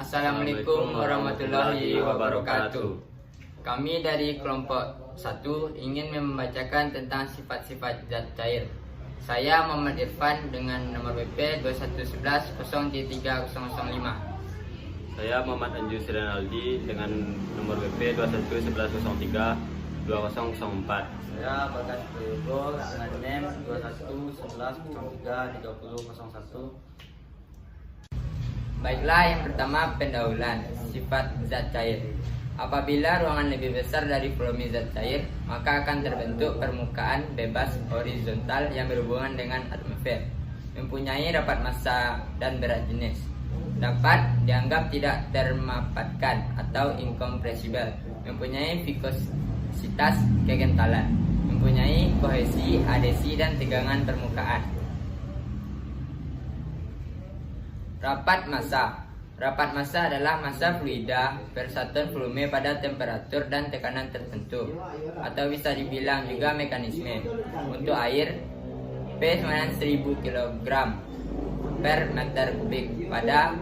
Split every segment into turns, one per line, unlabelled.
Assalamualaikum warahmatullahi wabarakatuh. Kami dari kelompok 1 ingin membacakan tentang sifat-sifat zat cair. Saya Muhammad Irfan dengan nomor BP 2111-03005.
Saya Muhammad Anjus Renaldi dengan nomor BP 211103-2004.
Saya Bagas Priyogo dengan NEM 2111033001.
Baiklah, yang pertama pendahuluan sifat zat cair. Apabila ruangan lebih besar dari volume zat cair, maka akan terbentuk permukaan bebas horizontal yang berhubungan dengan atmosfer, mempunyai rapat massa dan berat jenis. Dapat dianggap tidak termapatkan atau incompressible, mempunyai viskositas kekentalan, mempunyai kohesi, adhesi dan tegangan permukaan. Rapat massa. Rapat massa adalah massa fluida persatuan volume pada temperatur dan tekanan tertentu, atau bisa dibilang juga mekanisme. Untuk air, P sama dengan 1000 kg per meter kubik pada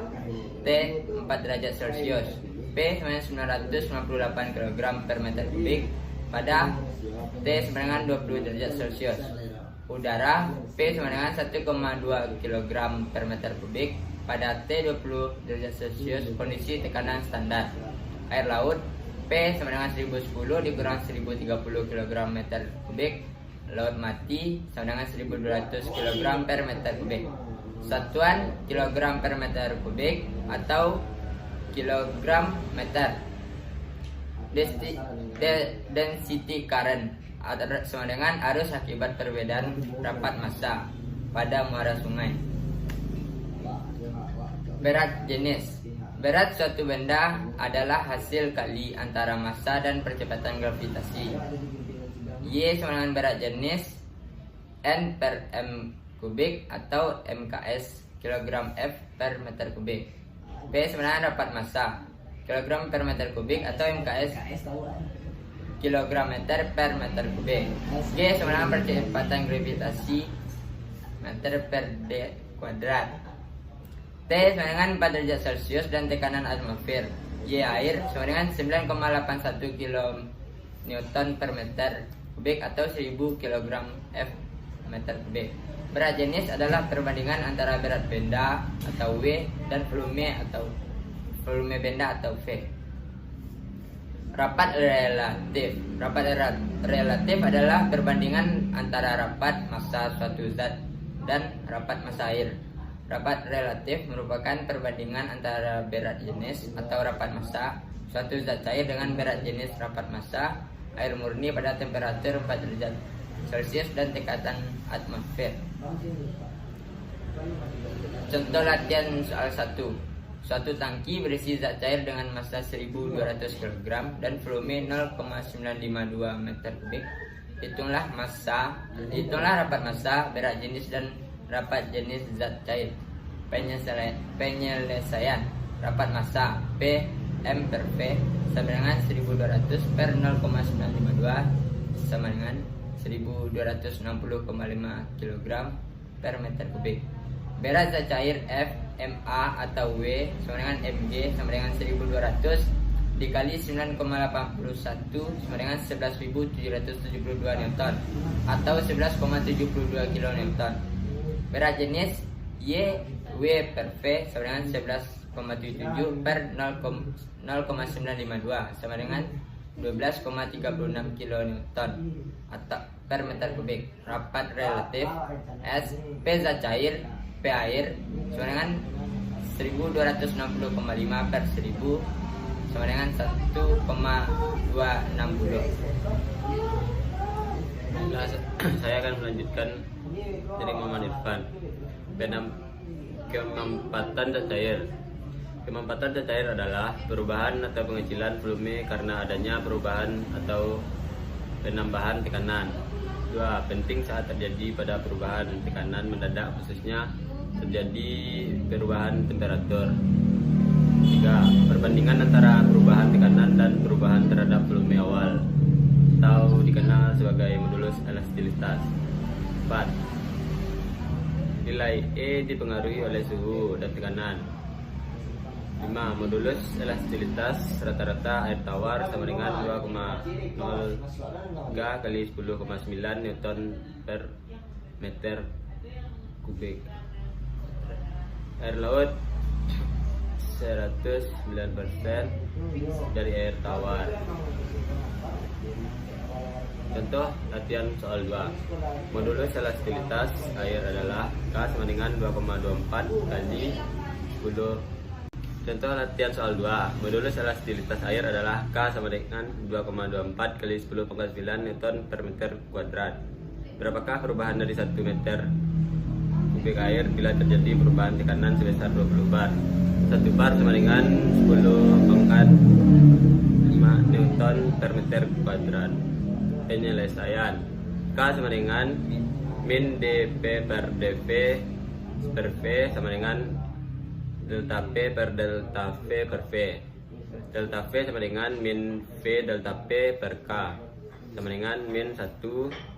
T 4 derajat Celcius, P sama dengan 958 kg per meter kubik pada T sama dengan 20 derajat Celcius. Udara, P sama dengan 1,2 kg per meter kubik pada T 20 derajat Celcius kondisi tekanan standar. Air laut, P sama dengan 1010 dikurang 1030 kg meter kubik. Laut mati sama dengan 1200 kg per meter kubik. Satuan kilogram per meter kubik atau kilogram meter. Density current sama dengan arus akibat perbedaan rapat massa pada muara sungai. Berat jenis. Berat suatu benda adalah hasil kali antara massa dan percepatan gravitasi. Y sama dengan berat jenis N per M kubik atau MKS, kilogram F per meter kubik. P sama dengan rapat massa, kilogram per meter kubik atau MKS, kilogram meter per meter kubik. G sama dengan percepatan gravitasi, meter per D kuadrat. T sama dengan 4 derajat Celcius dan tekanan atmosfer. Y air sama dengan 9,81 kN per meter kubik atau 1000 kg F meter kubik. Berat jenis adalah perbandingan antara berat benda atau W dan volume benda atau V. Rapat relatif. Rapat relatif adalah perbandingan antara rapat massa suatu zat dan rapat massa air. Rapat relatif merupakan perbandingan antara berat jenis atau rapat massa suatu zat cair dengan berat jenis rapat massa air murni pada temperatur 4 derajat Celcius dan tekanan atmosfer. Contoh latihan soal 1. Suatu tangki berisi zat cair dengan massa 1200 kg dan volume 0,952 meter kubik. Hitunglah rapat massa, berat jenis dan rapat jenis zat cair. Penyelesaian rapat massa P M per V sama dengan 1200 per 0,952 sama dengan 1260,5 kg per meter kubik. Berat zat cair F MA atau W sama dengan Mg sama dengan 1200 dikali 9,81 sama dengan 11.772 Newton atau 11,72 kN. Berat jenis Y W per V sama dengan 11,77 per 0,952 sama dengan 12,36 kN atau per meter kubik. Rapat relatif S P zat cair P air sama dengan 1260,5 per 1000 sama dengan 1,260.
Nah, saya akan melanjutkan dari Muhammad Irfan. Kemampatan zat cair. Kemampatan zat cair adalah perubahan atau pengecilan volume karena adanya perubahan atau penambahan tekanan. 2. Penting saat terjadi pada perubahan tekanan mendadak, khususnya terjadi perubahan temperatur. 3. Perbandingan antara perubahan tekanan dan perubahan terhadap volume awal atau dikenal sebagai modulus elastisitas. 4. Nilai E dipengaruhi oleh suhu dan tekanan. 5. Modulus elastisitas rata-rata air tawar sama dengan 2,03 kali 10,9 Newton per meter kubik. Air laut 109% dari air tawar. Contoh latihan soal 2. Modulus elastisitas air adalah K sama dengan 2,24 kali 10. Contoh latihan soal 2. Modulus elastisitas air adalah K sama dengan 2,24 kali 10,9 Newton per meter kuadrat. Berapakah perubahan dari 1 meter kubik air bila terjadi perubahan tekanan sebesar 20 bar? 1 bar sama dengan 10⁵ Newton per meter kuadrat. Penyelesaian. K sama dengan min dP per dV per V sama dengan delta P per delta V per V. Delta V sama dengan min V delta P per K sama dengan min 1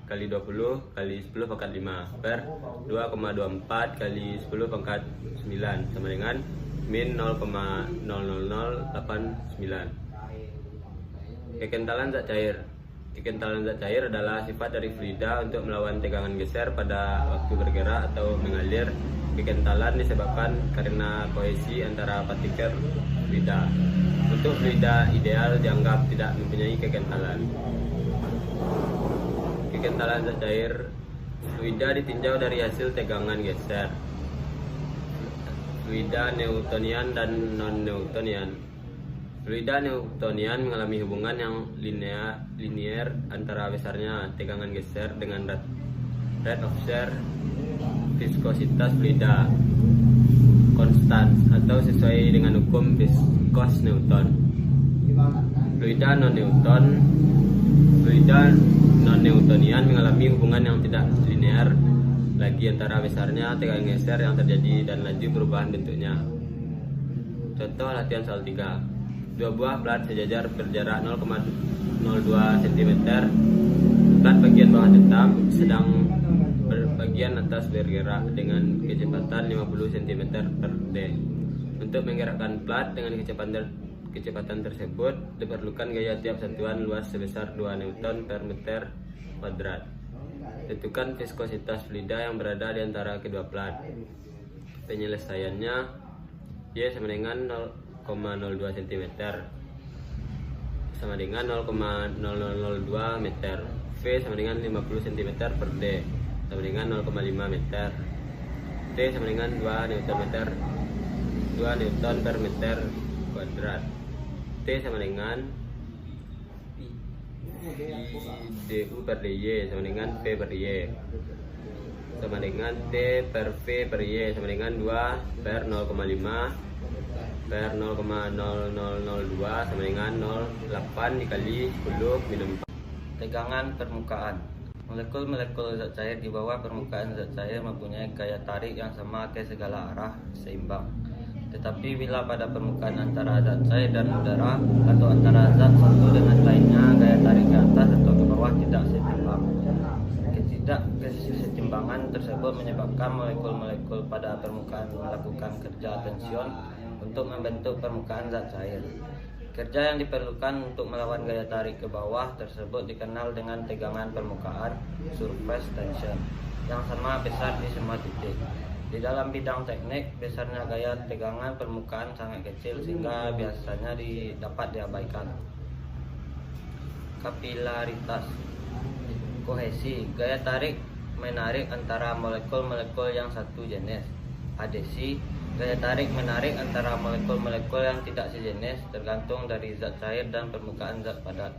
kali 20 kali 10 pangkat 5 per 2,24 kali 10 pangkat 9 sama dengan min 0,00089. Kekentalan zat cair. Kekentalan zat cair adalah sifat dari fluida untuk melawan tegangan geser pada waktu bergerak atau mengalir. Kekentalan disebabkan karena kohesi antara partikel fluida. Untuk fluida ideal dianggap tidak mempunyai kekentalan. Kekentalan zat cair. Fluida ditinjau dari hasil tegangan geser. Fluida Newtonian dan non-Newtonian. Fluida Newtonian mengalami hubungan yang linear antara besarnya tegangan geser dengan rate of shear. Viskositas fluida konstan atau sesuai dengan hukum viskos Newton. Fluida non-Newtonian mengalami hubungan yang tidak linear lagi antara besarnya tegangan geser yang terjadi dan laju perubahan bentuknya. Contoh latihan soal 3. 2 buah plat sejajar berjarak 0,02 cm. Plat bagian bawah tetap, sedang bagian atas bergerak dengan kecepatan 50 cm per D. Untuk menggerakkan plat dengan kecepatan tersebut diperlukan gaya tiap satuan luas sebesar 2 Newton per meter kuadrat. Tentukan viskositas fluida yang berada di antara kedua plat. Penyelesaiannya Y sama dengan 0,02 cm sama dengan 0,0002 meter. V sama dengan 50 cm per D sama dengan 0,5 meter. T sama dengan 2 Newton per meter kuadrat. T sama dengan DU per DY sama dengan V per Y sama dengan T per V per Y sama dengan 2 per 0,5 per 0,0002 sama dengan 0,8 dikali 10 minum 4.
Tegangan permukaan. Molekul-molekul zat cair di bawah permukaan zat cair mempunyai gaya tarik yang sama ke segala arah seimbang. Tetapi bila pada permukaan antara zat cair dan udara atau antara zat satu dengan lainnya gaya tarik ke atas atau ke bawah tidak seimbang. Ketidakseimbangan tersebut menyebabkan molekul-molekul pada permukaan melakukan kerja tension untuk membentuk permukaan zat cair. Kerja yang diperlukan untuk melawan gaya tarik ke bawah tersebut dikenal dengan tegangan permukaan surface tension yang sama besar di semua titik. Di dalam bidang teknik, besarnya gaya tegangan permukaan sangat kecil sehingga biasanya dapat diabaikan. Kapilaritas. Kohesi. Gaya tarik menarik antara molekul-molekul yang satu jenis. Adesi. Gaya tarik menarik antara molekul-molekul yang tidak sejenis tergantung dari zat cair dan permukaan zat padat.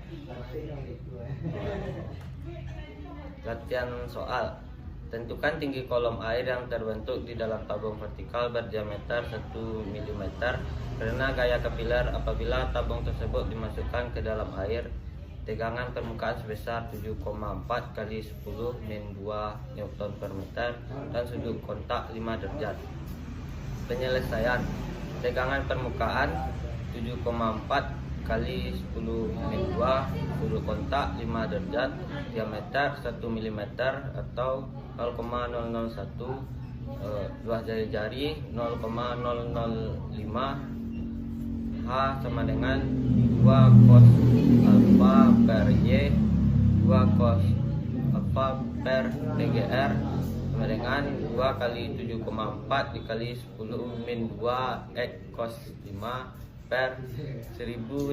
Latihan soal. Tentukan tinggi kolom air yang terbentuk di dalam tabung vertikal berdiameter 1 mm karena gaya kapiler apabila tabung tersebut dimasukkan ke dalam air. Tegangan permukaan sebesar 7,4 kali 10 min 2 Newton per meter dan sudut kontak 5 derajat. Penyelesaian. Tegangan permukaan 7,4 kali 10 min 2 sudut kontak 5 derajat, diameter 1 mm atau 0,001 luas jari-jari 0,005 H sama dengan 2 cos alfa per Y 2 cos alfa per TGR sama dengan 2 kali 7,4 dikali 10 min 2 X cos 5 per 1000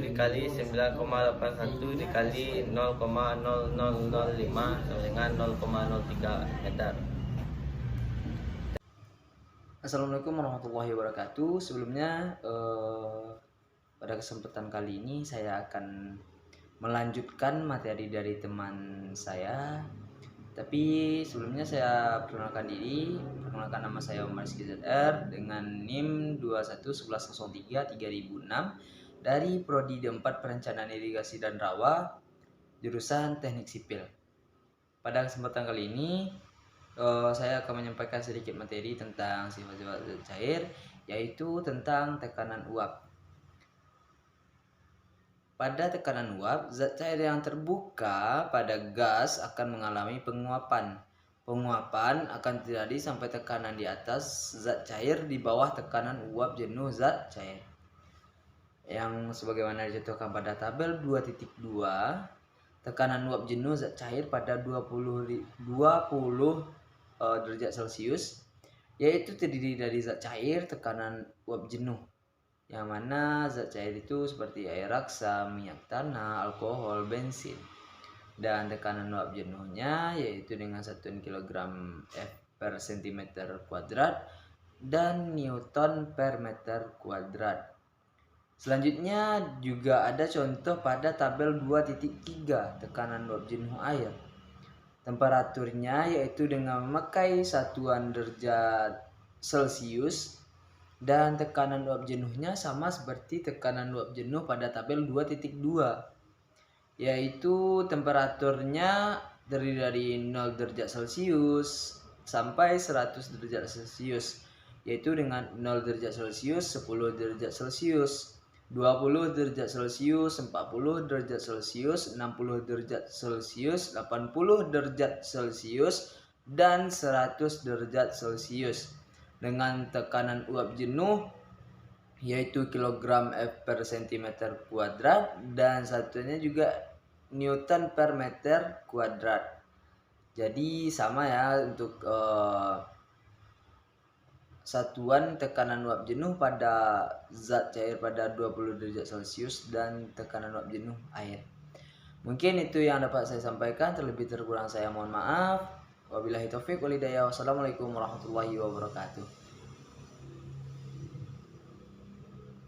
dikali 9,81 dikali 0,0005 sama dengan 0,03 meter.
Assalamualaikum warahmatullahi wabarakatuh. Sebelumnya pada kesempatan kali ini saya akan melanjutkan materi dari teman saya. Tapi sebelumnya saya perkenalkan diri. Perkenalkan, nama saya Umar Rizky ZR dengan NIM 2111033006 dari Prodi D4 Perencanaan Irigasi dan Rawa, jurusan Teknik Sipil. Pada kesempatan kali ini saya akan menyampaikan sedikit materi tentang sifat-sifat zat cair, yaitu tentang tekanan uap. Pada tekanan uap, zat cair yang terbuka pada gas akan mengalami penguapan. Penguapan akan terjadi sampai tekanan di atas zat cair di bawah tekanan uap jenuh zat cair. Yang sebagaimana dicontohkan pada tabel 2.2, tekanan uap jenuh zat cair pada 20 derajat Celcius, yaitu terdiri dari zat cair, tekanan uap jenuh, yang mana zat cair itu seperti air raksa, minyak tanah, alkohol, bensin. Dan tekanan uap jenuhnya yaitu dengan satuan kilogram F per cm kuadrat dan Newton per meter kuadrat. Selanjutnya juga ada contoh pada tabel 2.3, tekanan uap jenuh air. Temperaturnya yaitu dengan memakai satuan derajat Celcius, dan tekanan uap jenuhnya sama seperti tekanan uap jenuh pada tabel 2.2, yaitu temperaturnya terdiri dari 0 derajat Celcius sampai 100 derajat Celcius, yaitu dengan 0 derajat Celcius, 10 derajat Celcius, 20 derajat Celcius, 40 derajat Celcius, 60 derajat Celcius, 80 derajat Celcius, dan 100 derajat Celcius. Dengan tekanan uap jenuh yaitu kilogram F per cm kuadrat dan satunya juga Newton per meter kuadrat. Jadi sama ya untuk satuan tekanan uap jenuh pada zat cair pada 20 derajat Celcius dan tekanan uap jenuh air. Mungkin itu yang dapat saya sampaikan, terlebih terkurang saya mohon maaf. Wabillahi taufik wal hidayah. Wassalamualaikum warahmatullahi wabarakatuh.